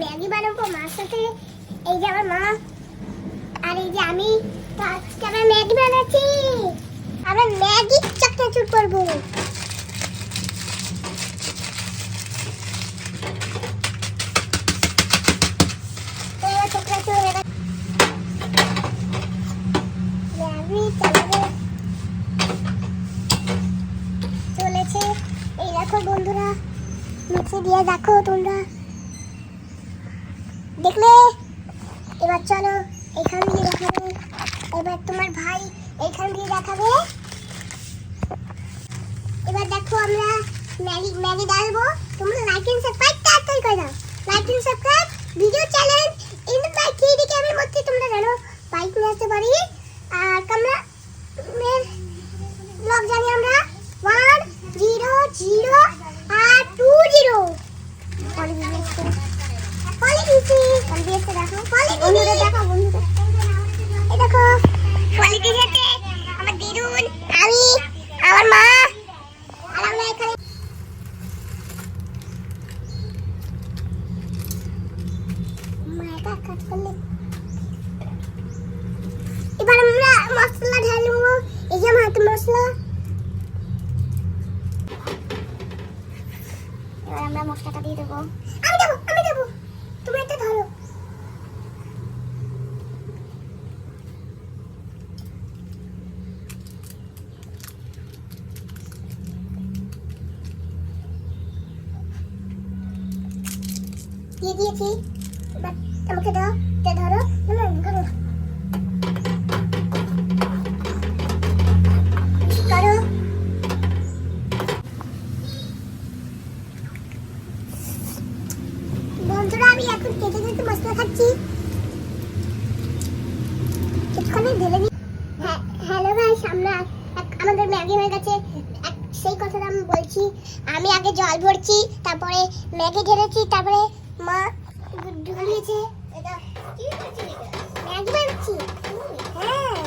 Maggi বানাবো মার সাথে। এই যে আমার মা আর এই যে আমি, তো আজকে আমরা ম্যাগি বানাচ্ছি। আমরা ম্যাগি চাকনাচুর করবো। চলেছে এই দেখো বন্ধুরা, নিচে দিয়ে দেখো তোমরা দেখলে। এবার চলো এখান দিয়ে দেখাবে, এবার তোমার ভাই এইখান দিয়ে দেখাবে। এবার দেখো আমরা ম্যাগি ডালবো। তোমরা লাইক এন্ড সাবস্ক্রাইব তাড়াতাড়ি করে দাও। Like and subscribe, video channel in bike three ক্যামের মধ্যে তোমরা জানো বাইক নিয়ে আসতে পারি। আর আমরা ব্লগ জানি আমরা 100 আর 20 কোয়ালিটি দেখো বন্ধুরা, দেখো বন্ধুরা, এই দেখো কোয়ালিটি সাথে আমার দিদুন, আমি, আমার মা আর আমরা এখানে মায়ের কাজ করলে। এবার আমরা মশলা ঢালবো। এই যে আমার হাতে মশলা। এবার আমরা মশলাটা দিয়ে দেবো। আমি দেবো, তুমি এটা ধরো। দিয়ে দিয়েছি, এবার আমাকে দাও, এটা ধরো, ধরো করো। বন্ধুরা আমি এখন কেটে মশলা খাচ্ছি, কিছুক্ষণে ঢেলে দিই। হ্যালো ভাই, সামনে আমাদের ম্যাগি হয়ে গেছে। সেই কথাটা আমি বলছি, আমি আগে জল ভরছি, তারপরে ম্যাগি ঢেলেছি, তারপরে মা ঢুলিয়েছে। এটা কি করছিস? ম্যাগি বানাচ্ছি। হ্যাঁ